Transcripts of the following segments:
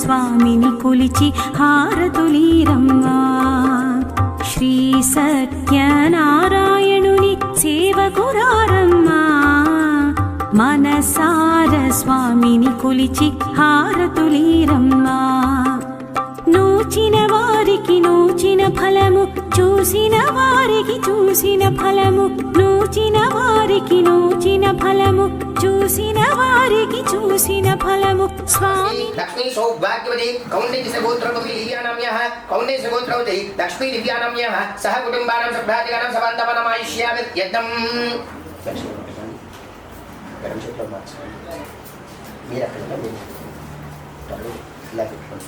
స్వామిని కొలిచి హారతులీరమ్మా. శ్రీ సత్యనారాయణుని సేవకురారమ్మా. మనసార స్వామిని కొలిచి హారతులీరమ్మా. నూచిన వారికి నూచిన ఫలము, చూసిన వారికి చూసిన ఫలము, నూచిన వారికి నూచిన ఫలము, చూసిన వారికి చూసిన ఫలము. స్వామి లక్ష్మీ సౌభాగ్యవతి కౌండిన్య గోత్రవతి దివ్యానామ్యః కౌండిన్య గోత్రవతి లక్ష్మీ దివ్యానామ్యః సహ కుటుంబానాం సభ్యాధికారం సబంధవనమాయిష్యామి యద్దం. గరం చేతిలో మార్చుకోండి. మీరు అక్కడ ఇలా పెట్టుకోండి.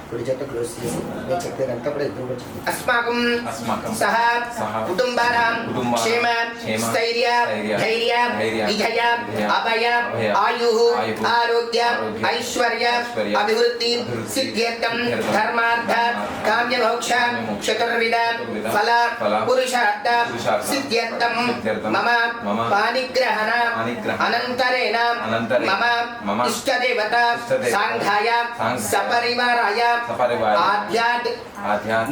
కుడి చేత క్లోజ్ చేసి నేను చెప్తే కనుక అప్పుడు ఎదురు వచ్చింది. అస్మాకం సహ కుటుంబానాం క్షేమ స్థైర్య ధైర్య విజయ అభయ ఆయుః ఆరోగ్య ఐశ్వర్య అభివృద్ధి సిద్ధ్యర్థం ధర్మార్థ కామ్య మోక్ష చతుర్విధ ఫల పురుషార్థ సిద్ధ్యర్థం మమ పాణిగ్రహణ అనంతరేణ మమ ఇష్టదేవత సాంఘాయ సపరివారాయ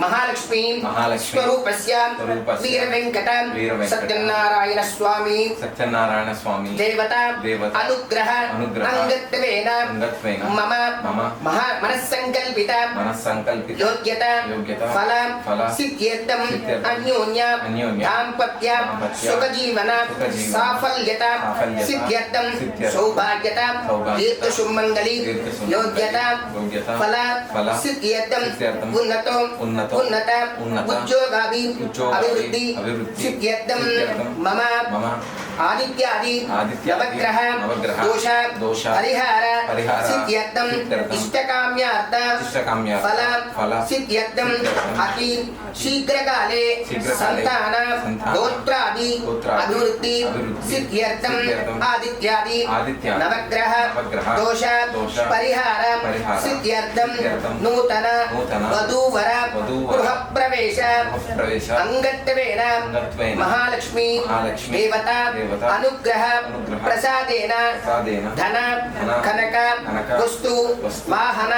మహాలక్ష్మీ స్వరూపస్య వీర వెంకట సత్యనారాయణ స్వామి దేవత అనుగ్రహ అంగత్వేన మమ మనస్సంకల్పిత యోగ్యత ఫల సిద్ధ్యర్థం అన్యోన్య దాంపత్య సుఖజీవన సాఫల్యత సిద్ధ్యర్థం సౌభాగ్యత దీర్ఘసుమంగళి యోగ్యత ఫల సిద్ధ్యర్థం ఉన్నత ఉద్యోగాది అభివృద్ధి సిద్ధ్యర్థం మమ ఆదిత్యాది నవగ్రహ దోష పరిహార సిద్ధ్యర్థం ఇష్టకామ్యార్థ ఫల సిద్ధ్యర్థం అతి శీఘ్రకాలే సంతాన గోత్రాది అభివృద్ధి సిద్ధ్యర్థం ఆదిత్యాది నవగ్రహ దోష పరిహార సిద్ధ్యర్థం నూతన వధూవర గృహ ప్రవేశ అంగత్వేన మహాలక్ష్మి దేవత అనుగ్రహ ప్రసాదేన ధన కనక వస్తు వాహన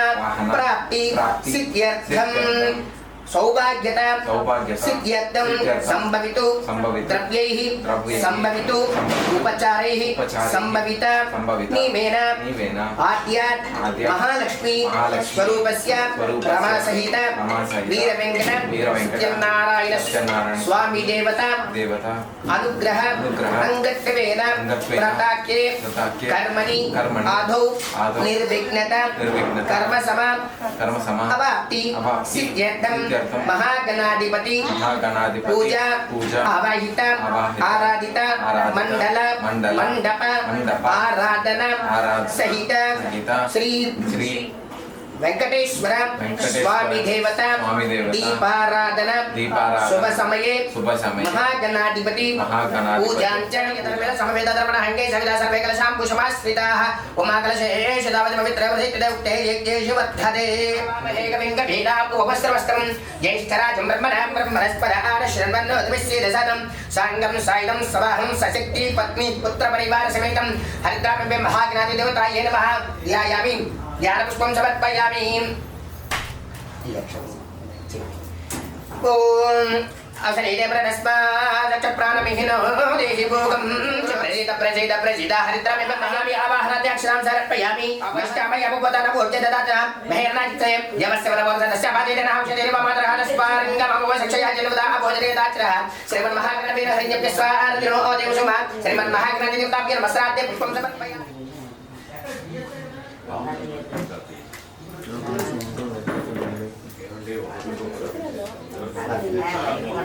ప్రాప్తి సిద్ధ్యర్థం సౌభాగ్యత సిద్ధ్యర్థం సంభవితు ద్రవ్యైః సంభవితు ఉపచారైః సంభవిత నియమేన ఆద్యాత్ మహాలక్ష్మీ స్వరూపస్య రమాసహిత వీర వెంకట సత్యనారాయణ స్వామి దేవత అనుగ్రహ అంగత్వేన వ్రతాఖ్యే కర్మణి ఆదౌ నిర్విఘ్నత కర్మ సమ అవాప్తి సిద్ధ్యర్థం మహాగణాధిపతి పూజ ఆవాహిత ఆరాధిత మండల మండప ఆరాధన సహిత శ్రీ వెంకటేశ్వర స్వామి దేవత దీపారాధన శుభ సమయే మహాగణాధిపతి పూజాంచ సమవేద ధర్మణ హంగే సవితా సర్వే కలశాం కుసుమాశ్రితాః ఉమా కలశేష దావతి పవిత్ర ప్రతిష్ఠిత ఉక్తే యజ్ఞేషు వర్ధతే ఏక వెంకటేనాం ఉపస్త్రవస్త్రం జ్యేష్ఠరాజం బ్రహ్మణస్పద ఆనశ్రవన్నోద్విశ్చేదసనం సాంగం సాయిదం సవాహం సశక్తి పత్ని పుత్ర పరివార సమేతం హరిద్రాంబే మహాగణాధి దేవతాయే నమః ధ్యాయామి జ్ఞానపుష్పం సమర్పయామి. ఓం అసనైతే ప్రదస్మాదక్ష ప్రాణమిహినో దేహి భోగం ప్రజేద హరిద్రామి మహామి ఆవాహనాధ్యక్షరాం సమర్పయామి. అష్టామయ ఉపదన పూర్తి దదాత మహేర్నాచితే యమస్య వనవసనస్య బాధేన ఔషధేన మాతరః స్పారంగమవ శిక్షయా జనవదా అభోజనేదాత్రః శ్రీమన్మహాగణపతిః హరిజ్ఞప్య స్వార్జునో దేవసుమా శ్రీమన్మహాగణపతిః నమస్రాద్య పుష్పం సమర్పయామి.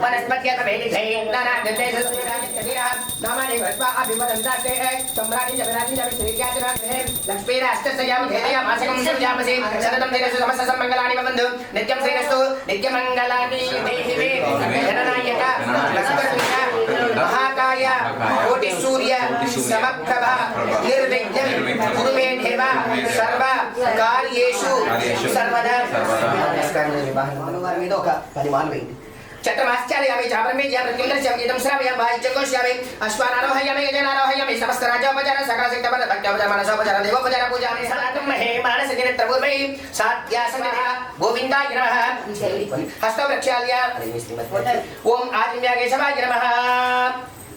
वनस्पत्यत वेदिते नानागते सत्यादिरा नामानि वस्वा अभिमदन्ताते सम्राणि जगराजि जविश्रीज्ञाचनाते लक्ष्मीराष्टस्याम धेया मासकं सृजामसि सततं तेन समस्त सम्मङ्गलानि भवन्तु नित्यं श्रीरस्तु नित्यमङ्गलानि देहि मे जननायक लक्ष्मीका महाकाय कोटि सूर्य समप्रभा निर्विघ्नं कुरु मे देव सर्व कार्येषु सर्वदा नमस्कार निर्वाहन मनोवार మీద ఒక 10 మాలు వేయండి. चत्रमाश्चार्यामि चापरमेज्यामि मृत्युंदर्श्यामि इदं श्रावयामि वायुचकोश्यामि अश्वानारोहयामि गजनारोहयामि समस्त राजोपचार सकलसिद्धपद भक्त्योपचार मनसोपचार देवोपचार पूजामि सनातन महे मानसगिरित्रपूर्वै सात्यासनः गोविन्दाय नमः हस्तो प्रक्षाल्य ओम आदिव्यागेशवाय नमः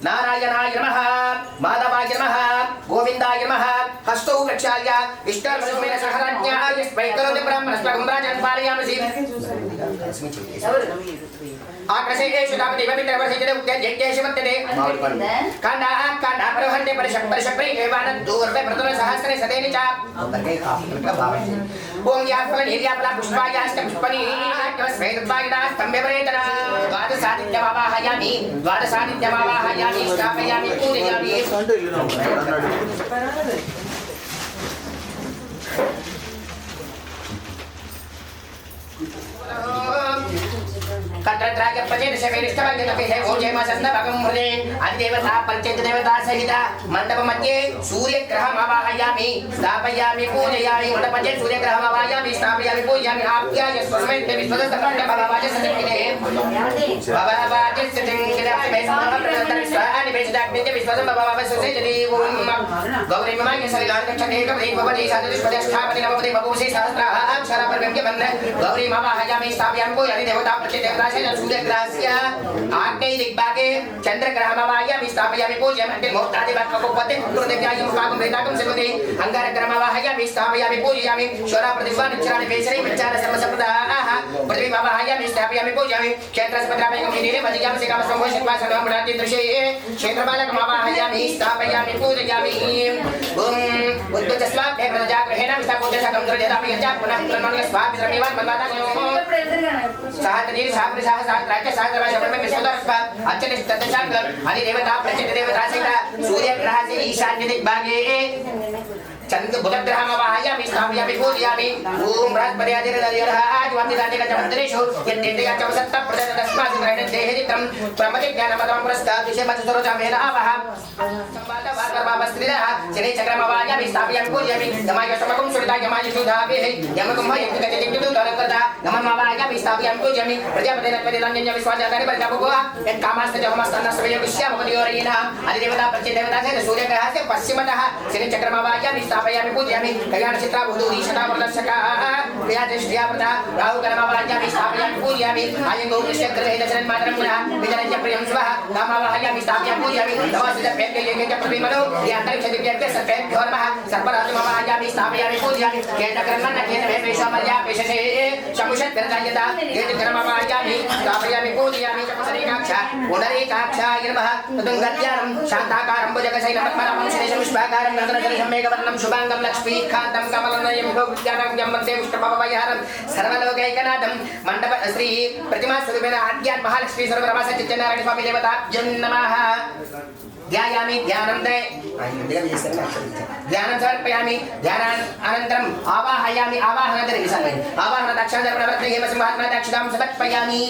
नारायणाय नमः माधवाय नमः गोविन्दाय नमः हस्तौ प्रक्षाल्य इष्टर्मसुमेन सहराज्ञाय स्मैकरोति ब्रह्मणस्त्वं राजन् पालयामसि आकाशेषु तापति पवित्रवर्षिते उद्यज्ञेषु वर्तते काण्डाः काण्डाः प्रवहन्ते परिशक्परिशक्परि एवानन् दूर्वे प्रतुलसहस्रे सतेनि च ओम याफलनीर्याफला पुष्पायाश्च पुष्पनी स्वेदद्वायिनास्तम्भ्यपरेतना द्वादशादित्यमावाहयामि स्थापयामि पूजयामि कत्रत्राय प्रचेत शवेरिष्ठवाक्य तपे है ओम जय मा संदभगं हृदे अधिदेवता पंचेत देवता सहित मंडप मध्ये सूर्य ग्रहम् आवाहयामि स्थापयामि पूजयामि मंडपे सूर्य ग्रहम् आवाहयामि स्थापयामि पूजयामि आप्याय स्वस्मेते विश्वदस्तखंड भववाज सतिकिने भववाज सतिकिने मेस्मप्रदर्शन स्वानि बेजदाग्निते विश्वदं भववाज सुसेजति ओम गौरी ममाय सलिलान कक्षते कवि भवति सादृष्पदस्थापति नवपति बभूषि सहस्राः अक्षरा परव्यम्य बन्ध गौरी आवाहयामि स्थापयामि पूजयामि देवता प्रचेत देवता सूर्यग्रहस्य आग्नेय दिग्भागे चन्द्रग्रहमवाहयामि स्थापयामि पूजयामि मुहूर्तादिवत्ककुपते कुरुदेव्यायं पाकं वेदाकं सिद्धते अंगारग्रहमवाहयामि स्थापयामि पूजयामि शोरा प्रतिभानुच्चारणि वेशरे विचार सर्वसप्रदाः पृथ्वीमवाहयामि स्थापयामि पूजयामि क्षेत्रस्पत्रामेकं हिनीरे वजियामि सिकामसंभोषित्वा सर्वमणाति दृश्ये क्षेत्रपालकमवाहयामि स्थापयामि पूजयामि ओम उद्गतस्वाभ्ये प्रजाग्रहेण विष्टापूजसकं दुर्जतापि यच्च पुनः पुनर्मङ्गल स्वापि श्रमेवान् मन्वादान्यो सहस्रदीर्घ सहस्रशाह सहस्राज्य सहस्रवर्षं विश्वदर्शः अच्युत तत्शांकर अधिदेवता प्रचित देवता सहित सूर्य ग्रह से ईशान्य दिग्भागे चंद्र बुधग्रहमवाहयामि स्थापयामि पूजयामि ओम बृहस्पतिर्दिनदर्यः आदिवादिदादिकचमन्त्रेषु यद्देवयाचवसत्तप्रदतस्मात् ग्रहणदेहजितं प्रमतिज्ञानमतं पुरस्तात् विषयमत्सरोजामेन आवह संवादवार्गर्भावस्त्रिदः शनिचक्रमवाहयामि स्थापयामि पूजयामि यमायशमकं सुरिता यमायशुधाभिः यमकं हयज्ञगतिदिक्युदुदरकृता नममवाहयामि स्थापयामि पूजयामि प्रजापतिरत्वदिदान्यन्य विश्वाजातानि परिजापुगोः यत्कामास्तजहमस्तन्नस्वयं अधिदेवता प्रचिदेवता सहित सूर्यग्रहस्य पश्चिमतः शनिचक्रमवाहयामि स्थापयामि पूजयामि कल्याणचित्रा बुधूदीशता वरदर्शकाः क्रियादृष्ट्यावृता राहुकर्मवाहयामि स्थापयामि पूजयामि आयङ्गौ कृष्यग्रहे दशरन्मातरं पुनः विजनस्य प्रियं शिवः नामवाहयामि स्थापयामि पूजयामि नवसिद्धभ्यः यज्ञ प्रतिमनो यान्तरिक्षदिव्यभ्यः सर्पेभ्यो नमः सर्पराजमवाहयामि स्थापयामि पूजयामि केतकर्मण्य केतमे पेशमल्या पेशसे शमुषद्गरदायता केतकर्मवाहयामि स्थापयामि पूजयामि चपसरेकाक्षा पुनरेकाक्षाय नमः तदुङ्गत्यानं शान्ताकारं भुजगशैलपद्मनाभं श्रीशं विश्वाकारं नन्दनजलिसम्मेघवर्णं शुभाङ्गं लक्ष्मीकान्तं कमलनयं भोग्यानं यमन्ते विष्णुपवयहरं सर्वलोकैकनाथं मण्डप श्री प्रतिमा स्वरूपेण आद्यात् महालक्ष्मी सर्वरमस चित्तनारायण स्वामी देवताभ्यो नमः ध्यायामि ध्यानं दे ध्यानं समर्पयामि ध्यानानन्तरम् आवाहयामि आवाहनदर्शनम् आवाहनदक्षिणदर्पणवत्ने हेमसिंहासनदक्षिणां समर्पयामि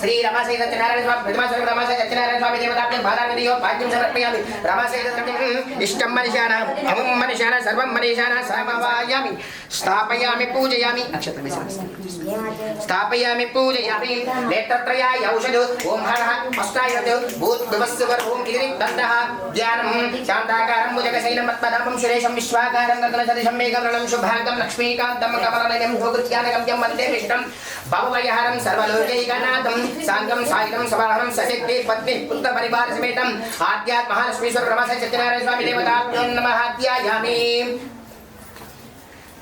श्री रमासहित सत्यनारायण स्वामी प्रतिमा स्वरूप रमासहित सत्यनारायण स्वामी देवताभ्यो भारानदियो भाग्यं समर्पयामि रमासहित इष्टं मनीषाणाम् अमुं मनीषाणां सर्वं मनीषाणां समवाहयामि स्थापयामि पूजयामि स्थापयामि पूजयामि नेत्रत्रयाय औषधो ओम हरः अष्टायत भूत विवस्वर ओम गिरिदन्तः ध्यानं शान्ताकारं भुजगशैलं पद्मनाभं सुरेशं विश्वाकारं गगनसदृशं मेघवर्णं शुभाङ्गं लक्ष्मीकान्तं कमलनयनं भोगत्यानगम्यं वन्दे विष्णुं भवभयहरं सर्वलोकैकनाथं साङ्गं सायुधं सवाहनं सशक्ति पत्नी पुत्र परिवार समेतं आद्यात् महालक्ष्मीश्वर ब्रह्मस्य सत्यनारायण स्वामी देवताभ्यो नमः ध्यायामि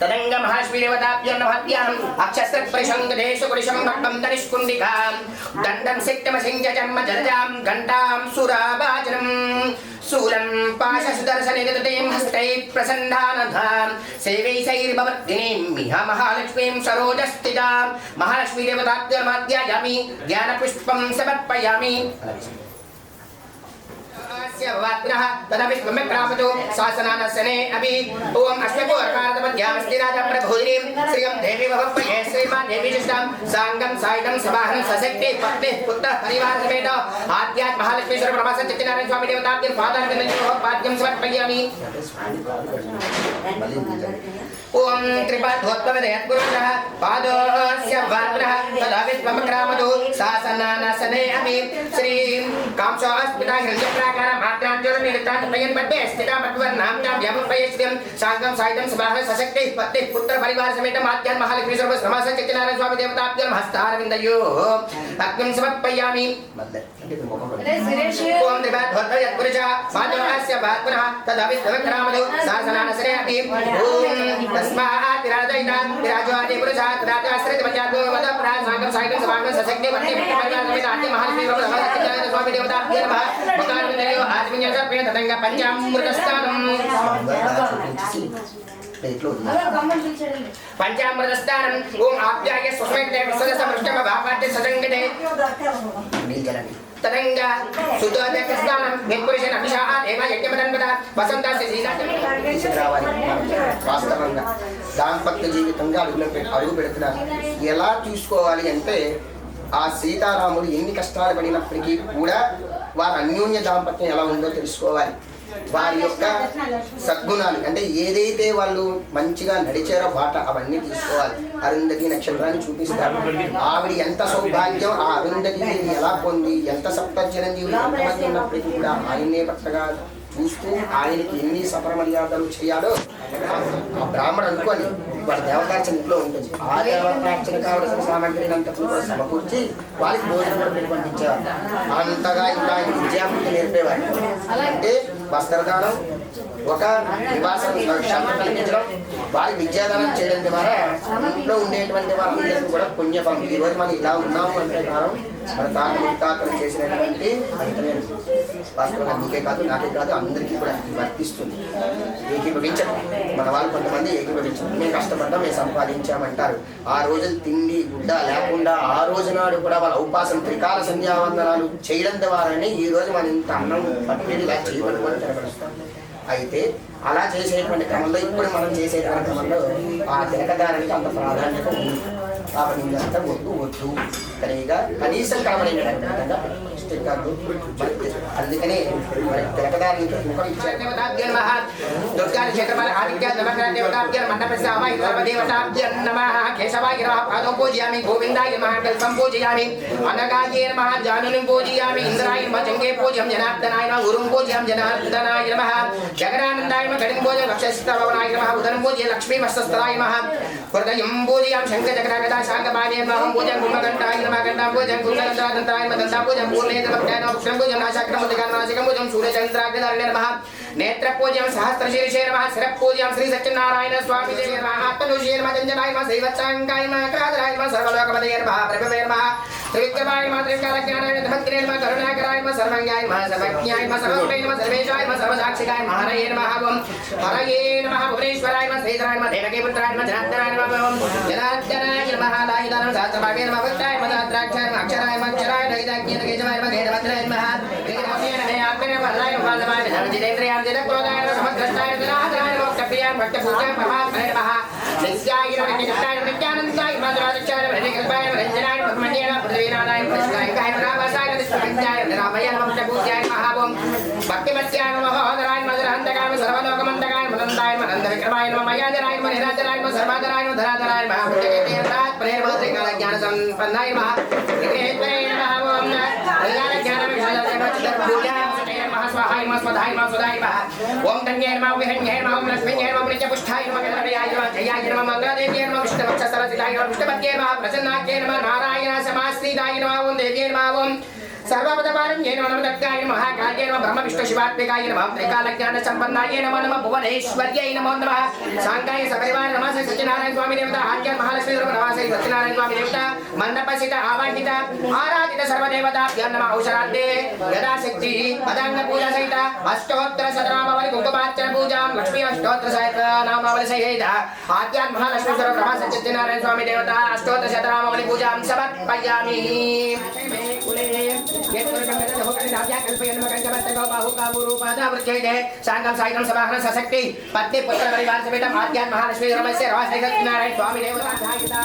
तदंग महालक्ष्मी देवताभ्यो नमः ध्यानम् अक्षस्त्र परिशंगदेशु पुरुषं भक्तं तनिष्कुण्डिकां दण्डं सिक्तमसिंजजन्म जलजां घण्टां सुरावाचनं शूलं पाशसुदर्शनिगततें हस्तैः प्रसन्धानधां सेवैसैर्भवद्धिनीं मिह महालक्ष्मीं सरोजस्थितां महालक्ष्मी देवताभ्यो नमः ध्यायामि ध्यानपुष्पं समर्पयामि वाग्नः तदा विष्णुमे प्रापतो शासनानसने अभि ओम अश्वपूर्णार्धमध्यामस्ति राजा प्रभुरिं श्रियं देवी भवप्रिये श्रीमान् देवी जिष्टां साङ्गं सायुधं सवाहनं सशक्ति पत्नी पुत्र परिवार समेत आद्यात् महालक्ष्मीश्वर ब्रह्मस्य सत्यनारायण स्वामी देवताभ्यो पादार्घ्यं पाद्यं समर्पयामि ఓం త్రిపాదోత్పవేదయద్గురుః పాదోస్య వాగ్నః తదా విశ్వమక్రామతు శాసనానసనే అమి శ్రీం కాంసోస్మితా హృదయప్రాకార మాత్రాంజోనిరితాంతయన్ పద్మే స్థితా మద్వర్ణాం తాం వ్యముపయస్యం సాంగం సాయితం సభాః సశక్తి పత్తి పుత్ర పరివార సమేత మాత్యాన్ మహాలక్ష్మీ సర్వ శ్రమ సత్యనారాయణ స్వామి దేవతాభ్యం హస్తారవిందయో అగ్నిం సమర్పయామి ఓం త్రిపాదోత్పవేదయద్గురుః పాదోస్య వాగ్నః తదా విశ్వమక్రామతు శాసనానసనే అమి ఓం తస్మాత్ విరాజోది పురుషాత్ రాజాశ్రిత పంచాయత్ వద ప్రాణ సంగం సాయితం సభాగం సశక్తి పత్ని పరివార సమేత ఆద్య మహాలక్ష్మీ సర్వ సత్యనారాయణ స్వామి దేవతాభ్యం ముఖారవిందయో ఆత్మీయ సర్పేణ తదంగ పంచామృతస్థానం పంచామృతస్థానం ఓం ఆప్యాయ స్వస్మైతే విశ్వదశ పృష్ఠమ భావాద్య సజంగతే తదంగ సుతోదకస్థానం విపురుషణ అభిషా దేవ యజ్ఞమదన్పద వసంతస్య వాస్తవంగా దాంపత్య జీవితంగా అడుగు పెడుతున్నారు. ఎలా చూసుకోవాలి అంటే ఆ సీతారాముడు ఎన్ని కష్టాలు పడినప్పటికీ కూడా వారి అన్యోన్య దాంపత్యం ఎలా ఉందో తెలుసుకోవాలి. వారి యొక్క సద్గుణాలు అంటే ఏదైతే వాళ్ళు మంచిగా నడిచారో బాట అవన్నీ తీసుకోవాలి. అరుంధతి నక్షత్రాన్ని చూపిస్తారు. ఆవిడ ఎంత సౌభాగ్యం, ఆ అరుంధతి ఎలా పొంది ఎంత సప్త చిరంజీవులు ఎంతమంది ఉన్నప్పటికీ కూడా ఆయన్నే భర్తగా చూస్తూ ఆయనకి ఎన్ని సపర మర్యాదలు చేయాలో ఆ బ్రాహ్మణుడు అనుకొని వాడి దేవతార్చన ఇంట్లో ఉంటుంది. ఆ దేవతార్చన కావలసిన సామాగ్రిని అంతకు కూడా సమకూర్చి వాళ్ళకి భోజనం కూడా పెట్టి పంపించేవారు. అంతగా ఇంకా ఆయన విద్యాబుద్ధి నేర్పేవారు. అంటే వస్త్రదానం, ఒక నివాసం శాంతి కల్పించడం, వారి విద్యాదానం చేయడం ద్వారా ఇంట్లో ఉండేటువంటి వారందరికీ కూడా పుణ్యఫలం. ఈ రోజు మనం ఇలా ఉన్నాము అంటే కారణం మన తాతలు చేసినటువంటి ఫలితమే. వాస్తవంగా నీకే కాదు, నాకే కాదు, అందరికీ కూడా వర్తిస్తుంది. ఏకీభవించడం, మన వాళ్ళు కొంతమంది ఏకీభవించడం. మేము కష్టపడ్డాం, మేము సంపాదించామంటారు. ఆ రోజులు తిండి గుడ్డ లేకుండా ఆ రోజు నాడు కూడా వాళ్ళ ఉపాసన త్రికాల సంధ్యావందనాలు చేయడం ద్వారానే ఈ రోజు మనం ఇంత అన్నం పట్టిని ఇలా చేయబడుకొని తినగలుగుతాం. అయితే అలా చేసేటువంటి క్రమంలో ఇప్పుడు మనం చేసేటువంటి క్రమంలో ఆ తిలకదారానికి అంత ప్రాధాన్యత ఉంది. కాబట్టి ఇంకంతా వద్దు కనీగా కనీసం కనబడినటువంటి విధంగా స్టిక్కర్లు అందుకనే మరి తిలకదారానికి ముఖం ఇచ్చారు. గోవిందాయ మహాకల్పం పూజయామి అనగాయ నమః జానునిం పూజయామి ఇంద్రాయ నమః జంగే పూజ్యం జనార్దనాయ నమః గురుం పూజ్యం జనార్దనాయ నమః జగదానందాయ నమః గడిం పూజ్యం లక్ష్మీస్తవనాయ నమః ఉదరం పూజ్యం లక్ష్మీ మస్తస్థలాయ నమః హృదయం పూజయామి శంఖ చక్రగదా శాంగపాణే నమః పూజ్యం గుమ్మగంటాయ నమః గంటా పూజ్యం గుమ్మగంటాదంతాయ నమః దంతా పూజ్యం పూర్ణేంద్ర భక్తాయ నమః పుష్పం పూజ్యం నాశక్రముదికానాసికం పూజ్యం సూర్యచంద్రాగ్నిధారిణే నమః నేత్ర పూజ్యం సహస్రశీర్షే నమః శిర పూజ్యం శ్రీ సత్యనారాయణ స్వామి దేవ నమః ఆత్మనుషే నమః దంజనాయ నమః శ్రీవత్సాంగాయ నమః క్రాదరాయ నమః సర్వలోకపదయే నమః ప్రభవే నమః త్రివిక్రమాయ నమః త్రికాలజ్ఞానాయ నమః ధన్వే నమః కరుణాకరాయ నమః సర్వజ్ఞాయ నమః సర్వజ్ఞాయ నమః సర్వోపే నమః సర్వేశాయ నమః సర్వసాక్షికాయ నమః హరయే నమః హరయే నమః భువనేశ్వరాయ నమః శ్రీధరాయ నమః దేవకీపుత్రాయ నమః జనార్దనాయ నమః జనార్దనాయ నమః లాహిదాయ నమః సహస్రభాగే నమః భక్తాయ నమః దాత్రాక్షాయ నమః అక్షరాయ నమః అక్షరాయ దైదాజ్ఞేయకేశవాయ నమః గేదవంతరాయ నమః గేదవంతరాయ నమః ఆత్మనే వరదాయ నమః వరదాయ నమః జితేంద్రియాయ జితక్రోధాయ నమః సమగ్రస్తాయ జనార్దనాయ నమః కప్రియాయ భక్తపూజాయ పరమాత్మనే నమః నిత్యాయ నమః నిత్యాయ నిత్యానందాయ నమః రాజక్షాయ నమః కల్పాయ నమః రంజనాయ నమః మణ్యేన పృథ్వీనాథాయ నమః శివాయ నమః నిత్యాయ రామయ్య నమః పూజ్యాయ నమః భక్తిమత్యాయ నమః హోదరాయ నమః ధరాంతకాయ నమః సర్వలోకమంతకాయ నమః నందాయ నమః నంద విక్రమాయ నమః మయాధరాయ నమః నిరాధరాయ నమః సర్వాధరాయ నమః ధరాధరాయ నమః పుణ్యకేతేంద్రాత్ ప్రేరభవ త్రికాల జ్ఞాన సంపన్నాయ నమః విఘ్నేశ్వరాయ నమః ఓం త్రికాల జ్ఞాన విశాలాయ నమః పూజాయ నమః స్వాహాయ నమః స్వధాయ నమః సుధాయ నమః ఓం ధన్యాయ నమః విహన్యాయ నమః ఓం లక్ష్మీయాయ నమః నిత్యపుష్టాయ నమః గణపతయాయ నమః జయాయ నమః మంగళదేవ్యాయ నమః విష్ణువక్ష సరసిజాయ నమః విష్ణుపత్యే నమః ప్రసన్నాఖ్యే నమః నారాయణ సమాశ్రితాయ నమః ఓం దేవ్యే నమః ఓం सर्वपदपारण्ये नमः नमः महाकार्ये नमः ब्रह्म विष्णु शिवात्मिकाय नमः त्रिकालज्ञान संपन्नाय नमः नमः भुवनेश्वर्यै नमो नमः शांकाय सपरिवार नमः सत्यनारायण स्वामी देवता आद्य महालक्ष्मी नमः सत्यनारायण स्वामी देवता मंडपसित आवाहित आराधित सर्वदेवताभ्यो नमः औषधार्थे यदाशक्ति पदांग पूजा सहित अष्टोत्तर शतनामावली कुंकुमार्चन पूजां लक्ष्मी अष्टोत्तर सहित नामावली सहित आद्य महालक्ष्मी नमः सत्यनारायण स्वामी देवता अष्टोत्तर शतनामावली पूजां समर्पयामि. సాంగం సాయికం సమాహన సశక్తి పత్ని పుత్ర పరివార సమేతం ఆధ్యాత్మ మహాలక్ష్మి రమస్య రాజశేఖరనారాయణ స్వామి దేవతాధ్యాయుత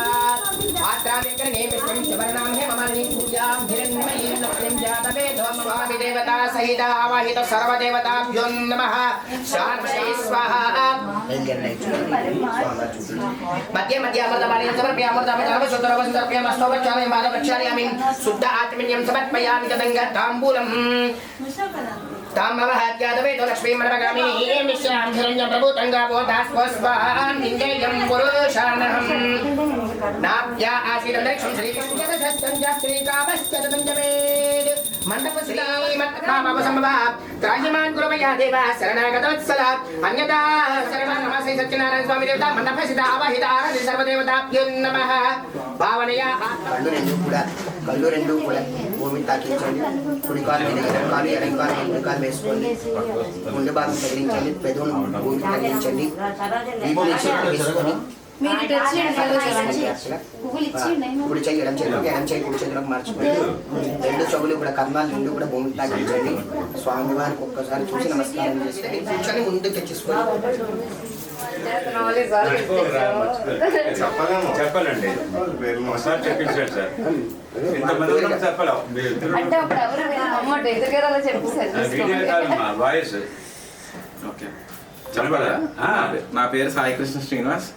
ఆత్రామికర నేమిష్టం శివనామ హే మమని పూజాం హిరణ్మయీ లక్ష్మీం జాతవేదం స్వామి దేవతా సహిత ఆవాహిత సర్వ దేవతాభ్యో నమః శాంతి స్వాహా మధ్య మధ్య అమృతమాలయం సమర్పయామి అమృతమ సమర్పయామి అష్టోపచారయం బాలవృక్షాయామి శుద్ధ ఆత్మన్యం సమర్పయామి తదంగ తాంబూలం ताम्रवहात्यादवेतो लक्ष्मीमनवगामिनी मिश्रां हिरण्यं प्रभूतङ्गावोदास्वस्वान् निन्देयं पुरुषानहम् नाप्या आशीर्वदक्षं श्रीकृष्णजगच्छञ्च श्रीकामश्चतुञ्जवेद् मण्डपश्रीमत्कामवसम्भवा त्रायमान् कुरुमया देवा शरणागतवत्सला अन्यथा सर्वनमस्ते सत्यनारायण स्वामी देवता मण्डपसिता आवाहिता आराध्य सर्वदेवताभ्यो नमः भावनया కళ్ళు రెండు కూడా భూమి తాకించండి కుడి కాలు మీద ఎడం కాలు ముందు కాలు వేసుకోండి ముందు భాగం తగిలించండి పెదవును భూమి తగిలించండి వేసుకొని కుడి చెయ్యి ఎడం చెయ్యి కుడి చేతిలోకి మార్చుకోండి రెండు చెవులు కూడా కర్మాలు రెండు కూడా భూమి తాకించండి స్వామివారికి ఒక్కసారి చూసి నమస్కారం చేస్తే కూర్చొని ముందుకు తెచ్చేసుకోండి చెప్పాలండి ఒకసారి చెప్పించారు సార్ ఇంతమంది చెప్పలేం అంటే అప్పుడు ఎవరు అమ్మట ఎదురుగా చెప్పేసారు వీడియో కాదు మా వాయిస్ ఓకే చెప్పాలా నా పేరు సాయి కృష్ణ శ్రీనివాస్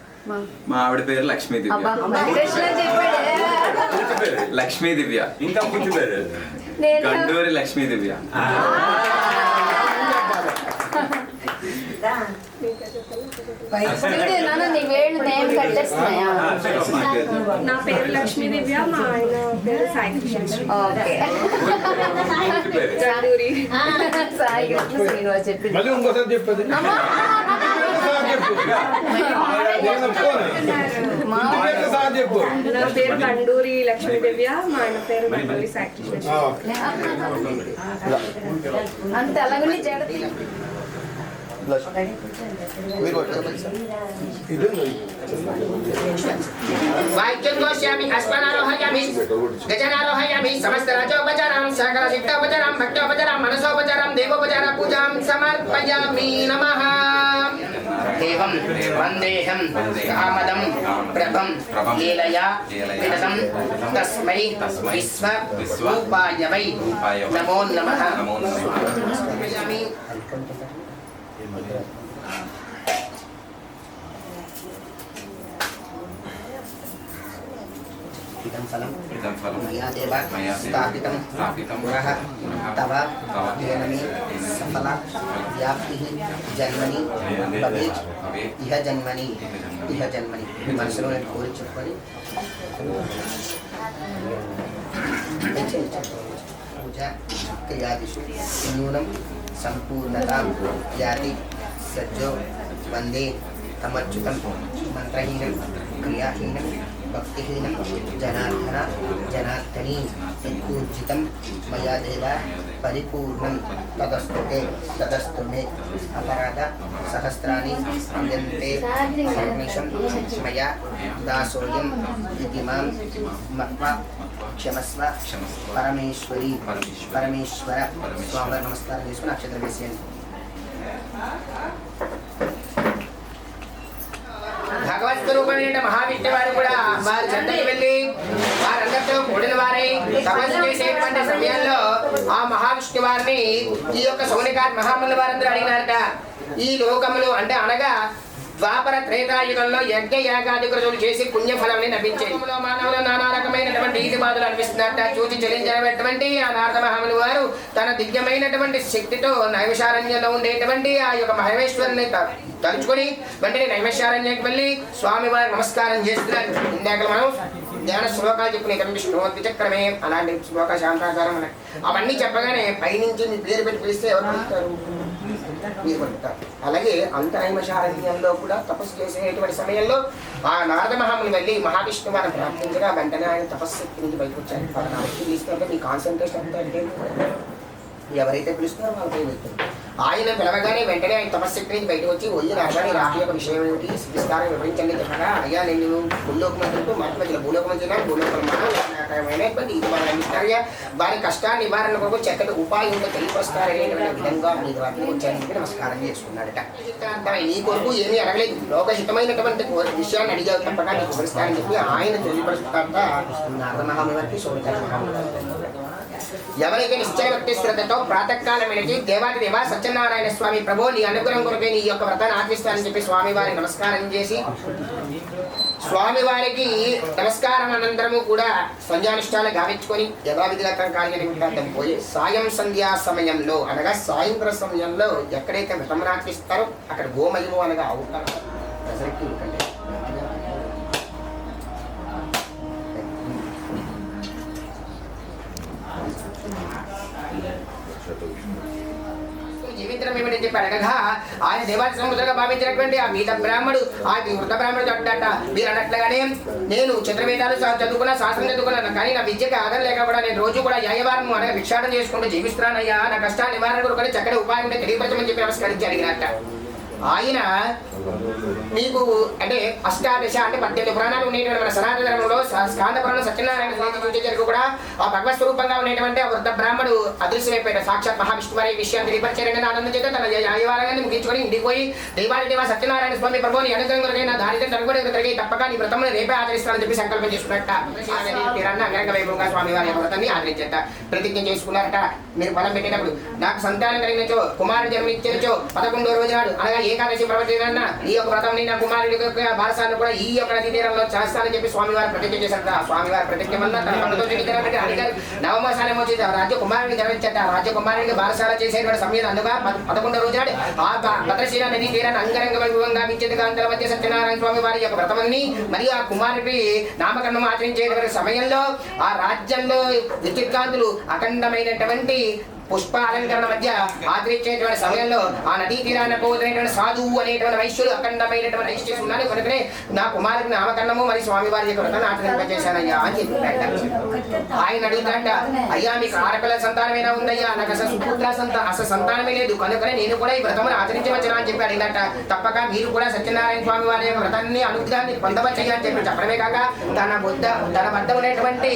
మా ఆవిడ పేరు లక్ష్మీ దివ్య లక్ష్మీ దివ్య ఇంకా పూర్తి పేరు గండూరి లక్ష్మీ దివ్య నా పేరు లక్ష్మీ దివ్య మా ఆయన పేరు సాయి కృష్ణ ఓకే గండూరి సాయి కృష్ణ శ్రీనివాస్ చెప్పింది మళ్ళీ ఇంకోసారి చెప్పదు చెప్పు నా పేరు గండూరి లక్ష్మీ దివ్య మా ఆయన పేరు గండూరి సాయి కృష్ణ అంత అలాగే वाक्यं घोष्यामि अश्वनारोहयामि गजनारोहयामि समस्तराजोपचारं सकलचित्तोपचारं भक्तोपचारं मनसोपचारं देवोपचारं पूजां समर्पयामि नमः एवं वन्देहं कामदं प्रभं लीलया विदतं तस्मै विश्वरूपाय वै नमो नमः समर्पयामि इदं फलं मया देव स्थापितं पुरः तव येन मे सफला व्याप्तिः जन्मनि भवेत् इह जन्मनि మనసులో నేను కోరి చెప్పుకొని పూజ క్రియాదిషు న్యూనం సంపూర్ణత యాతి సజ్జో వందే తమచ్యుతం మంత్రహీనం క్రియాహీనం భక్తిహీనం జనార్దన జనార్దనీ యత్పూజితం మయా దేవ పరిపూర్ణం తదస్తు మే అపరాధ సహస్రాణి క్రియంతే అహర్నిశం మయా దాసోయం ఇతి మాం మత్వా క్షమస్వ పరమేశ్వర స్వామివారి నమస్కారం చేసుకుని అక్షత్రం వేసేయండి. భగవత్ స్వరూపమైన మహావిష్ణు వారు కూడా వారి చెంతకి వెళ్ళి వారందరితో కూడిన వారై తపస్సు చేసేటువంటి సమయంలో ఆ మహావిష్ణు వారిని ఈ యొక్క సౌనికాత్ మహాముల వారందరూ అడిగినారట. ఈ లోకములు అంటే అనగా ద్వాపర త్రేతాయుగంలో యజ్ఞ యాగాది కృతులు చేసి పుణ్యఫలాన్ని లభించాయి. మానవులు నానా రకమైనటువంటి ఈతి బాధలు అనిపిస్తున్నట్ట చూచి చెల్లించినటువంటి ఆ నారద మహాముని వారు తన దివ్యమైనటువంటి శక్తితో నైమిషారణ్యంలో ఉండేటువంటి ఆ యొక్క మహేశ్వరుని తలుచుకొని వెంటనే నైమిషారణ్యానికి వెళ్ళి స్వామి వారి నమస్కారం చేస్తున్నారు. ఇందాక మనం ధ్యాన శ్లోకాలు చెప్పిన విష్ణుమూర్తి చక్రమే అలాంటి శ్లోక శాంతాచారం ఉన్నాయి. అవన్నీ చెప్పగానే పైనుంచి మీ పేరు పెట్టి పిలిస్తే ఎవరు పలుకుతారు? మీరు పలుకుతారు. అలాగే అంతరైమశారణ్యంలో కూడా తపస్సు చేసేటువంటి సమయంలో ఆ నారద మహాముని వెళ్ళి మహావిష్ణు వారిని ప్రార్థించగా వెంటనే ఆయన తపస్సు నుంచి బయటకు వచ్చారు. వాళ్ళ నామకి తీసుకుంటే మీ కాన్సన్ట్రేషన్ అంతా ఎవరైతే పిలుస్తున్నారో వాళ్ళకి వెళ్తుంది. ఆయన పిలవగానే వెంటనే ఆయన తపస్శక్తి నుంచి బయటకు వచ్చి ఒళ్ళు నారాయణ రాక యొక్క విషయం ఏమిటి విస్తారం వివరించండి చెప్పగా అయ్యా నేను భూలోకమంత్రులకు మధ్య భూలోకమంత్రిగా భూలోకమైనటువంటి ఇది వాళ్ళ అందిస్తారయ్యా వారి కష్టాన్ని నివారణ కొరకు చక్కటి ఉపాయంతో తెలియపరుస్తారనేటువంటి విధంగా నీకు వాటిని వచ్చానికి నమస్కారం చేసుకున్నాడట. నీ కొరకు ఏమీ అడగలేదు, లోకహితమైనటువంటి విషయాన్ని అడిగావు తప్పగా నీకు వివరిస్తారని చెప్పి ఆయన తెలియపరుస్తారట. నారద మహామునికి సోడికర మహామునికి ఎవరైతే నిశ్చయ భక్తి శ్రద్ధతో ప్రాతకాలం వెళితే దేవాది దేవ సత్యనారాయణ స్వామి ప్రభు నీ అనుగ్రహం కొరకే నీ యొక్క వ్రతాన్ని ఆచరిస్తానని చెప్పి స్వామివారికి నమస్కారం చేసి స్వామివారికి నమస్కారం అనంతరము కూడా సంధ్యానుష్ఠాలు గావించుకొని యథావిధిగా కార్యక్రమం పోయి సాయం సంధ్యా సమయంలో అనగా సాయంత్ర సమయంలో ఎక్కడైతే వ్రతమును ఆచరిస్తారో అక్కడ గోమయము అనగా అవుతారు. జీవితం ఏమిటని చెప్పి అడగగా ఆయన దేవాది సముద్రంగా భావించినటువంటి ఆ వీట బ్రాహ్మడు ఆ వృద్ధ బ్రాహ్మణుడు అంటట మీరు అన్నట్లుగానే నేను చతుర్వేదాలు చదువుకున్నా శాస్త్రం చదువుకున్నాను, కానీ నా విద్యకి ఆధారం లేక కూడా నేను రోజు కూడా యాయవారం అనగా భిక్షాటం చేసుకుంటూ జీవిస్తున్నానయ్యా, నా కష్టాల నివారణ కొరకు చక్కటి ఉపాయం ఉంటే తెలియపరచమని చెప్పి నమస్కరించి అడిగినట్ట. ఆయన నీకు అంటే అష్టాదశ అంటే 18 పురాణాలు ఉండేటువంటి మన సనాతన ధర్మంలో స్కాంద పురాణం సత్యనారాయణ చూసేందుకు కూడా ఆ భగవత్ స్వరూపంగా ఉండేటువంటి ఆ వృద్ధ బ్రాహ్మడు అదృశ్యమైపోయాడు. సాక్షాత్ మహావిష్ణు వారి విషయాన్ని తెలియపరిచారని ఆనందం చేత తన ఆయువారాన్ని ముగించుకొని ఇంటికి పోయి దేవాది దేవ సత్యనారాయణ స్వామి ప్రభుని అనుగ్రహం కొరకై నా దారిద్ర్యం తరగడం జరిగి తప్పక నీ వ్రతమును రేపే ఆచరిస్తానని చెప్పి సంకల్పం చేసుకున్నట్ట. తీరాన్ని అంగరంగ వైభవంగా స్వామివారి వ్రతాన్ని ఆచరించట ప్రతిజ్ఞ చేసుకున్నారట. మీరు ఫలం పెట్టేటప్పుడు నాకు సంతానం కలిగినచో కుమారుడు జన్మించో 11వ రోజు నాడు అనగా ఏకాదశి ప్రవర్తన ఈ యొక్క వ్రతం నా కుమారుడి యొక్క బారసాన్ని కూడా ఈ యొక్క నదీ తీరంలో చేస్తానని చెప్పి స్వామివారు ప్రతిజ్ఞ చేశారట. స్వామివారి ప్రతిజ్ఞ వల్ల తన పండుగ అడిగారు. నవమాసానం వచ్చి రాజ్యకుమారుడిని జన్మించట. రాజ్యకుమారుడిని బారసాల చేసేటువంటి సమయం అందుగా 11వ రోజు నాడు ఆ భద్రశీల నదీ తీరాన్ని అంగరంగ వైభవంగా విచ్చేతకాంతల మధ్య సత్యనారాయణ స్వామి వారి యొక్క వ్రతమని మరియు ఆ కుమారుడి నామకరణం ఆచరించేటువంటి సమయంలో ఆ రాజ్యంలో విద్యుత్కాంతులు అఖండమైనటువంటి పుష్ప అలంకరణ మధ్య ఆచరించేటువంటి సమయంలో ఆ నదీ తీరాన్ని పోతున్నటువంటి సాధువు అనేటువంటి వైశ్యుడు అఖండమైనటువంటి ఐశ్వర్యం ఉన్నాను కనుకనే నా కుమారుడికి నామకరణము మరి స్వామివారి యొక్క వ్రతాన్ని ఆచరింపజేశానయ్యా అని చెప్పాట. ఆయన అడుగుతాట, అయ్యా మీకు ఆడపిల్ల సంతానమైనా ఉందయ్యా, నాకు అసలు సుపుత్ర అసలు సంతానమే లేదు కనుకనే నేను కూడా ఈ వ్రతమును ఆచరించవచ్చునా అని చెప్పి అడిగినట్ట. తప్పక మీరు కూడా సత్యనారాయణ స్వామి వారి యొక్క వ్రతాన్ని అనుగ్రహాన్ని పొందవచ్చయ్యా అని చెప్పి చెప్పడమే కాక తన వద్ద ఉన్నటువంటి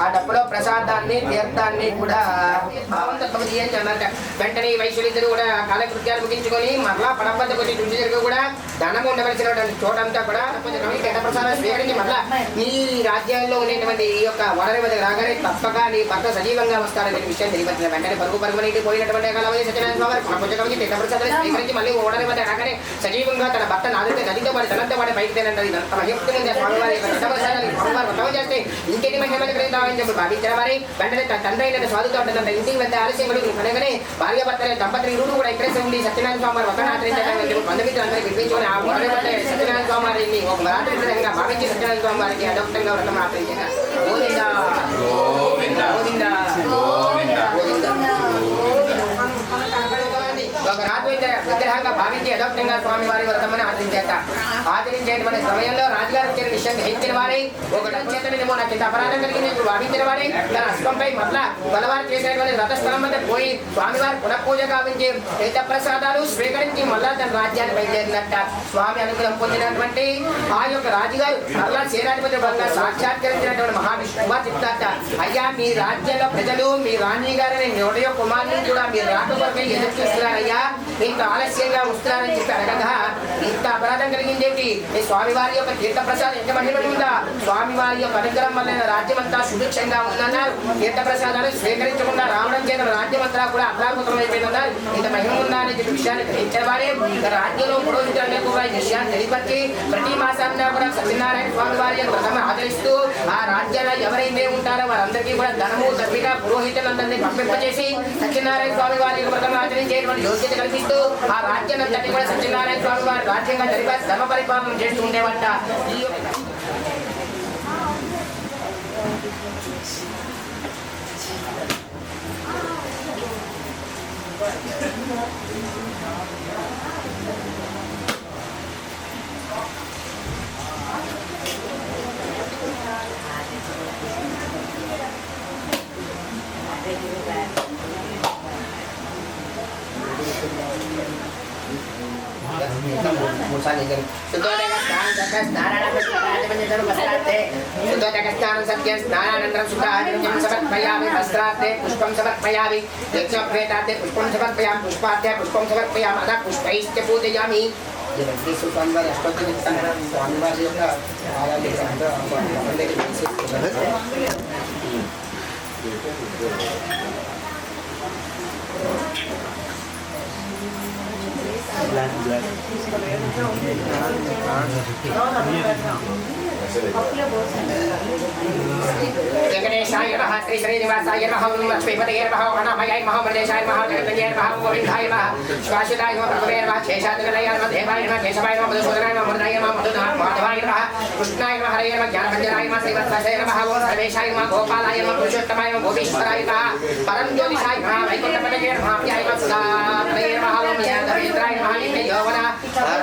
ఆ డబ్బులో ప్రసాదాన్ని తీర్థాన్ని కూడా వెంటనే వైశ్యులిద్దరు కూడా కాలకృత్యాలు ముగించుకొని మరలా పడవద్దకు వచ్చి చూసి జరిగి కూడా ధనము ఉండవలసినటువంటి చోటంతా కూడా ప్రసాదం స్వీకరించి మరలా నీ రాజ్యాల్లో ఉండేటువంటి ఈ యొక్క వడరి వద్ద రాగానే తప్పక నీ భర్త సజీవంగా వస్తారనే విషయం తెలియపరిచిన వెంటనే పరుగు నీటి పోయినటువంటి కాలవై సత్యనారాయణ స్వామి తీర్థప్రసాదాలు స్వీకరించి మళ్ళీ ఓడరి వద్ద రాగానే సజీవంగా తన భర్త నదితో పాటు తనంతో పాటు పైకి తేనండి స్వామివారి తీర్థప్రసాదాలు స్వామివారి వ్రతం చేస్తే ఇంకెన్ని మహిమలు గ్రహించాలని చెప్పి భావించిన వారి వెంటనే తన తండ్రి అయిన స్వాదుతో ఇంటికి వెళ్తే ఆలస్యం అనగానే భార్య భర్తలే దంపతులు ఇరువురు కూడా ఇక్కడే ఉండి సత్యనారాయణ స్వామి వారి వ్రతాన్ని ఆచరించాలని బంధుమిత్రులందరికీ వినిపించుకొని ఆ భార్య భర్త సత్యనారాయణ స్వామి వారిని ఒక రాత్రి విధంగా భావించి సత్యనారాయణ స్వామి వారికి అదొక్తంగా వ్రతం ఆచరించారు. గోవిందా గోవిందా గోవిందా ఒక రాత్రి విగ్రహంగా భావించి యథోక్తంగా స్వామివారి వ్రతమని ఆచరించేటువంటి సమయంలో రాజుగారు వచ్చిన విషయం గ్రహించిన వారై ఒక చేతనేమో నాకు ఇంత అపరాధం కలిగింది భావించిన వాడే తన అశ్వంపై మరలా బలవారు చేసేటువంటి రథస్థలం వద్ద పోయి స్వామివారి పునఃపూజ గావించి తీర్థప్రసాదాలు స్వీకరించి మళ్ళా తన రాజ్యాన్ని బయలుదేరినట్ట. స్వామి అనుగ్రహం పొందినటువంటి ఆ యొక్క రాజుగారు మరలా సేనాధిపతి బలంగా సాక్షాత్కరించినటువంటి మహావిష్ణువు చెప్తారట, అయ్యా మీ రాజ్యంలో ప్రజలు మీ రాణి గారిని నోడయో కుమారుని కూడా మీరు రాక కొరకే ఎదురు చూస్తున్నారయ్యా, ఇంత ఆలస్యంగా వస్తున్నారని చెప్పి అడగగా ఇంత అపరాధం కలిగిందేంటి, ఈ స్వామివారి యొక్క తీర్థప్రసాదం ఎంత మహిమని ఉందా, స్వామివారి యొక్క అనుగ్రహం వల్ల రాజ్యం అంతా సుభిక్షంగా ఉందన్నారు, తీర్థప్రసాదాలు స్వీకరించకుండా రావడం చేత రాజ్యం అంతా కూడా అప్రాకృతం అయిపోయిందన్నారు, ఇంత మహిమ ఉందా అని చెప్పి విషయాన్ని గ్రహించిన వారే రాజ్యంలో పురోహితులనే కూడా ఈ విషయాన్ని తెలిపచ్చి ప్రతి మాసాన్ని కూడా సత్యనారాయణ స్వామి వారి యొక్క వ్రతం ఆచరిస్తూ ఆ రాజ్యాల్లో ఎవరైతే ఉంటారో వారందరికీ కూడా ధనము దర్భిగా పురోహితులందరినీ పంపింపజేసి సత్యనారాయణ స్వామి వారి యొక్క వ్రతం ఆచరించేటువంటి యోగ్యత కల్పిస్తూ ఆ రాజ్యాన్ని కూడా సత్యనారాయణ స్వామి వారి రాజ్యంగా జరిపి ధర్మ పరిపాలన చేస్తూ ఉండేవంట. ఈ सत्यं स्नानानन्तरं सुखादित्यं समर्पयामि वस्त्रार्थे पुष्पं समर्पयामि यज्ञोपवेतार्थे पुष्पं समर्पयामि पुष्पार्थे पुष्पं समर्पयामि अतः पुष्पैश्च पूजयामि స్వామివారి అష్టోత్తరం ఇస్తాను స్వామివారి యొక్క ఆరాధన वेंकटेशाय नमः श्री श्रीनिवासाय नमः लक्ष्मीपतये नमः अनामयाय नमः मृदेशाय नमः जगन्नाथाय नमः गोविन्दाय नमः श्वासिताय नमः प्रभवे नमः शेषाद्रितये नमः देवाय नमः केशवाय नमः मधुसूदनाय नमः मृदाय नमः माधवाय नमः कृष्णाय नमः हरये नमः ज्ञानभञ्जनाय नमः श्रीवत्साय नमः ओं सर्वेशाय नमः गोपालाय नमः पुरुषोत्तमाय नमः गोपीश्वराय नमः परम ज्योतिषाय नमः वैकुण्ठपतये नमः प्रियाय नमः सुधापतये नमः ओं यादवेन्द्राय नमः नित्ययौवना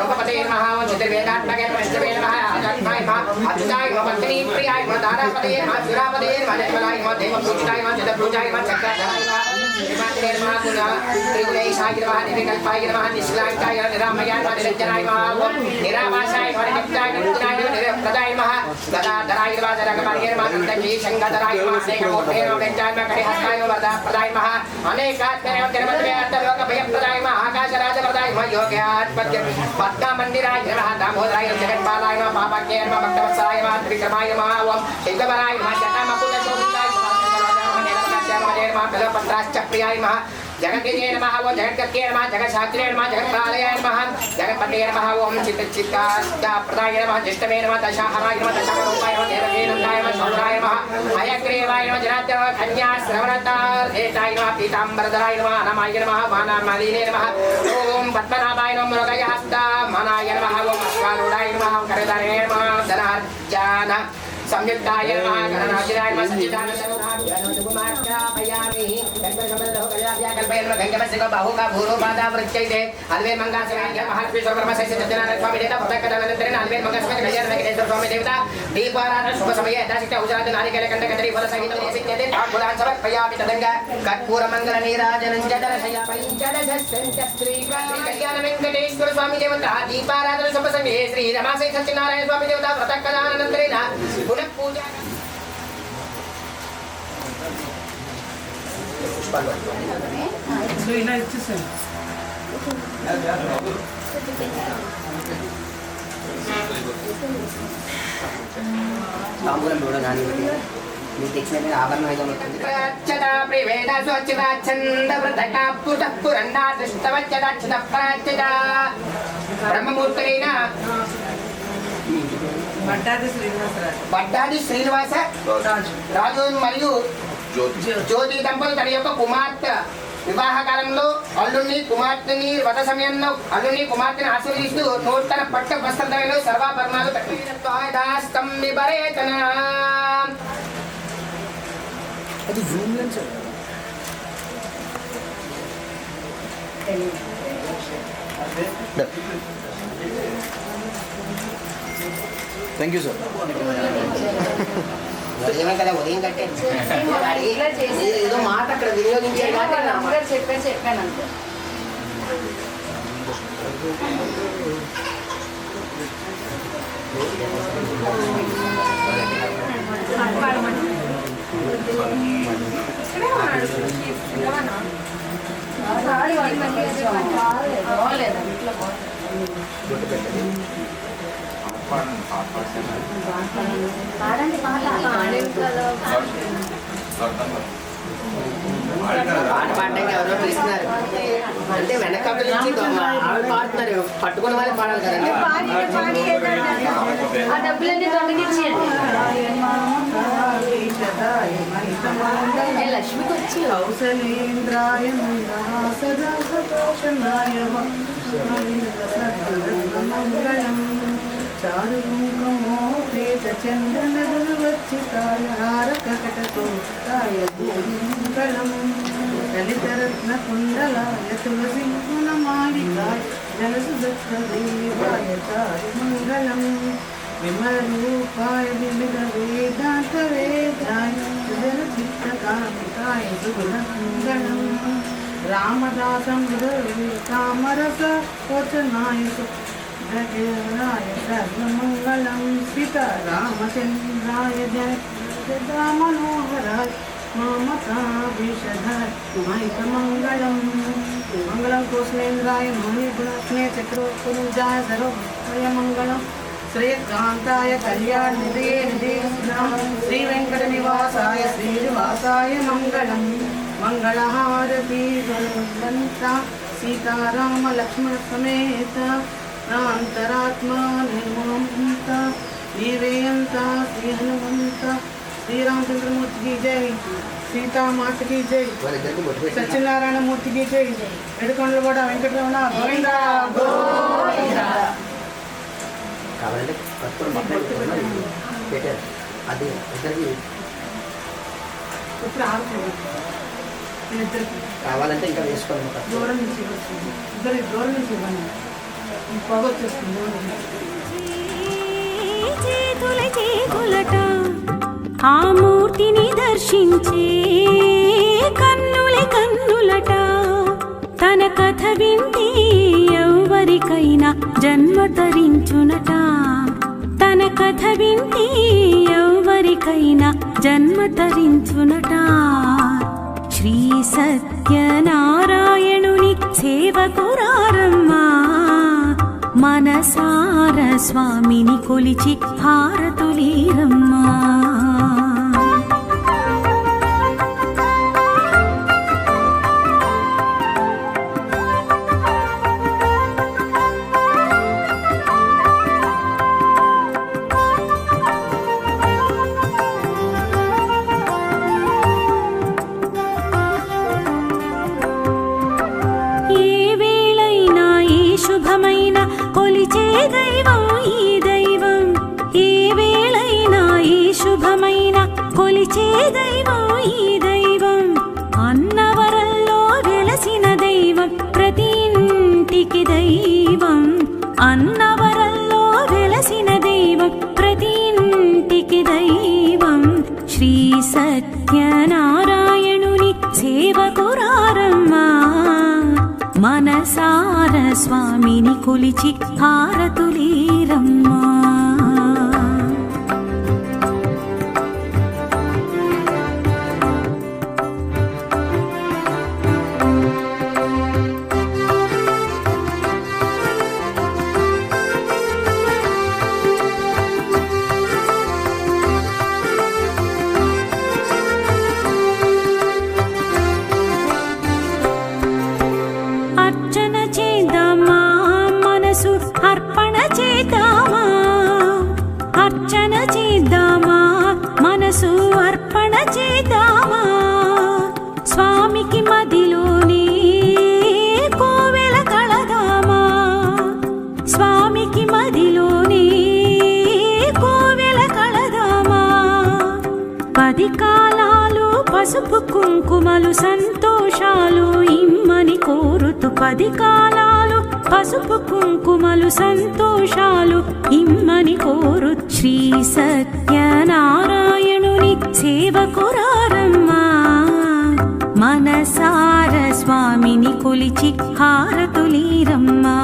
रूपपतये नमः ओं चतुर्वेदात्मके विष्णवे नमः आध्यात्माय नमः अच्युताय नमः पत्नी प्रियाय नमः दारापतये नमः सुरापतये नमः निर्मलाय नमः देवपूजिताय नमः जगत्पूजाय नमः चक्रधराय नमः श्रीमात्रे नमः त्रिगुणेशाय नमः निर्विकल्पाय नमः निष्कलांकाय निरामयाय नमः निरञ्जनाय नमः ओं निराभासाय नमः नित्याय निर्गुणाय नमः निरप्रदाय नमः गदाधराय नमः जगन्मार्गे नमः नन्दकी शङ्खधराय नमः अनेकमूर्ते नमः व्यञ्जाय नमः करिहस्ताय नमः वरदाप्रदाय नमः अनेकात्मने नमः तिरुमद्वयात्तलोकभयप्रदाय नमः आकाशराजप्रदाय नमः योग्यात्मद्य पद्मामन्दिराय नमः दामोदराय जगन्पालाय नमः पापाख्ये नमः भक्तवत्सलाय नमः त्रिविक्रमाय नमः ओं सिद्धवराय नमः जटामकुटशोभिताय नमः प्रियाय नमः जगद्विजय नमः ओं जगत्कर्त्रे नमः जगत्शास्त्रे नमः जगत्पालयाय नमः जगत्पतये नमः ओं चित्तचित्ताप्रदाय नमः ज्येष्ठवे नमः दशाहराय नमः दशारूपाय नमः देवकीनन्दाय नमः शौराय नमः हयग्रीवाय नमः जनार्दन कन्याश्रवणतार्धेताय नमः पीताम्बरधराय नमः अनामाय नमः वानामालिने नमः ओं पद्मनाभाय नमः मृगयहस्तामनाय नमः ओं अश्वारूढाय नमः करधरे नमः धनार्जन संयुक्ताय नमः गणनाजिराय नमः सच्चिदानन्दकुमार्यापयामि कल्पसमदो कल्याभ्याकल्पयन् गङ्गमस्य बाहुका भूरोपादा वृत्यैते अल्वेन मंगासमेय महालक्ष्मीश्वर ब्रह्मशैस्य सत्यनारायण स्वामी देवता भक्तकदानन्तरेण अल्वेन मंगासमेय कल्याण वेंकटेश्वर स्वामी देवता दीपाराधन शुभ समये यथाशक्ति औषधादि नारिकेल कंडकदरी फल सहित देशित्यते ताम्बूलान् समर्पयामि तदङ्ग कर्पूर मंगल नीराजनं च दर्शयामि पंचदशस्सञ्च श्री कल्याण वेंकटेश्वर स्वामी देवता दीपाराधन शुभ समये श्री रमाशय सत्यनारायण स्वामी देवता व्रतकदानन्तरेण पुनः पूजा తాంబూలం కూడా కానీ మీరు తెచ్చిన ఆభరణ ప్రచ్చదా ప్రివేద స్వచ్ఛదా ఛంద వృతక పుట పురండా దృష్టవచ్చదా ఛద ప్రచ్చదా బ్రహ్మమూర్తులైన బట్టాది శ్రీనివాస రాజు మరియు జ్యోతి దంపతులు తన యొక్క కుమార్తె వివాహ కాలంలో అల్లుని కుమార్తెని వ్రత సమయంలో అల్లుని కుమార్తెని ఆశీర్వదిస్తూ నూతన పట్ట వస్త్రధారణలో సర్వాభరణాలు కట్టిస్తాం విభరేతన అది Zoom lens thank you sir ఉదయమే కదా ఉదయం కట్టే ఇలా చేసి ఏదో మాట అక్కడ వినియోగించారు అమ్మగారు చెప్పాను అంతే పాట పాడడానికి ఎవరో పిలుస్తున్నారు అంటే వెనకాల నుంచి ఆవిడ పాడుతున్నారు పట్టుకున్న వాళ్ళే పాడాలి కదండి ఆ డబ్బులన్నీ దొంగకిచ్చేయండి లక్ష్మికి వచ్చి కౌసలేంద్రాయ సదా సతోషణాయ మంగళం చారుముఖమోపేత చంద్రనదుర్వచ్చితాయ హారకటకోటాయ మంగళం లలితరత్న కుండలాయ తులసి గుణమాలికాయ జలసుదత్తదేవాయ చాయ మంగళం విమలరూపాయ వివిధ వేదాంత వేదాయ చిత్తకామికాయ సుగుణమంగళం రామదాసం కామరస వచనాయ वेङ्कटेशाय सर्वमङ्गलं सीतारामचन्द्राय जय मनोहराय ममताभिषधाय महितमङ्गलं मङ्गलं कोसलेन्द्राय मणिगुणस्ने चक्रोत्तनुजाय सर्वमङ्गलं श्रीकान्ताय कल्याणनिधे श्रीवेङ्कटनिवासाय श्रीनिवासाय मङ्गलं मङ्गलहारती गणवन्ता सीताराम लक्ष्मण समेत रान्तरात्मा निर्ममता दिव्यंता श्री हनुमंता श्री रामचंद्रमूर्ति की जय सीता माता की जय सत्यनारायण मूर्ति की जय एडकोंडलवाड వెంకటరమణ గోవింద గోవింద కావాలంటే పట్టుకొని పెట్టారు అది ఇద్దరికి ఇప్పుడు ఆడుతుంది ఇద్దరికి కావాలంటే ఇంకా వేసుకోవాలి దూరం నుంచి వస్తుంది ఇద్దరికి దూరం నుంచి ఇవ్వండి పొగ వచ్చేస్తుంది దూరం నుంచి చేతుల చేతులట ఆ మూర్తిని దర్శించే కన్నులే కన్నులట తన కథ వింటే ఎవరికైనా జన్మ తరించునట తన కథ వింటే ఎవరికైనా జన్మ తరించునట శ్రీ సత్యనారాయణుని సేవకురారమ్మా మనసార స్వామిని కొలిచి హారతులీరమ్మా శుభమైన కొలిచే దైవం ఈ దైవం ఏ వేళైనా ఈ శుభమైన కొలిచే దైవం ఈ దైవం అన్నవరంలో వెలసిన దైవం ప్రతి ఇంటికి దైవం అన్నవరంలో వెలసిన దైవం ప్రతి ఇంటికి దైవం శ్రీ సత్యనారాయణుని సేవకురారమ్మా మనసార స్వామిని కొలిచి హారతులీరమ్మా అర్చన చేద్దామా మనసు అర్పణ చేద్దామా అర్చన చేద్దామా మనసు అర్పణ చేద్దామా స్వామికి మదిలోనే కోవెల కళదామా స్వామికి మదిలోనే కోవెల కళదామా 10 కాలాలు పసుపు కుంకుమలు సంతోషాలు ఇమ్మని కోరుతూ 10 కాలాలు పసుపు కుంకుమలు సంతోషాలు ఇమ్మని కోరు శ్రీ సత్యనారాయణుని సేవకురారమ్మా మనసార స్వామిని కొలిచి హారతులీరమ్మా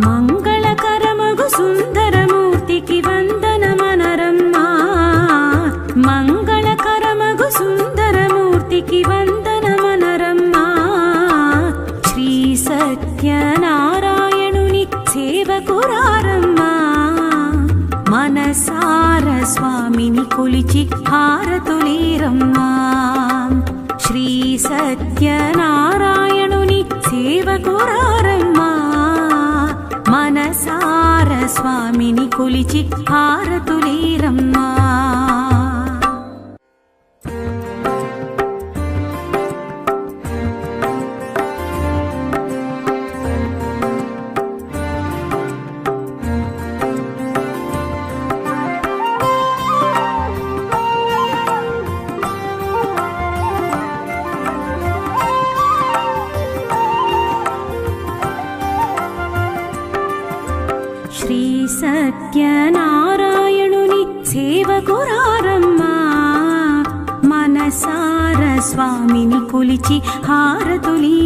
మంగళకరమగు సుందరమూర్తికి వందనమనరమ్మా మంగళకరమగు సుందరమూర్తికి వందనమనరమ్మా శ్రీ సత్యనారాయణుని సేవకురారమ్మా మనసార స్వామిని కొలిచి హారతులీరమ్మా శ్రీ సత్యనారాయణుని సేవకురారమ్మా మనసార స్వామిని కొలిచి హారతులీరమ్మా. శ్రీ సత్యనారాయణుని సేవకురారమ్మా. మనసార స్వామిని కొలిచి హారతులీ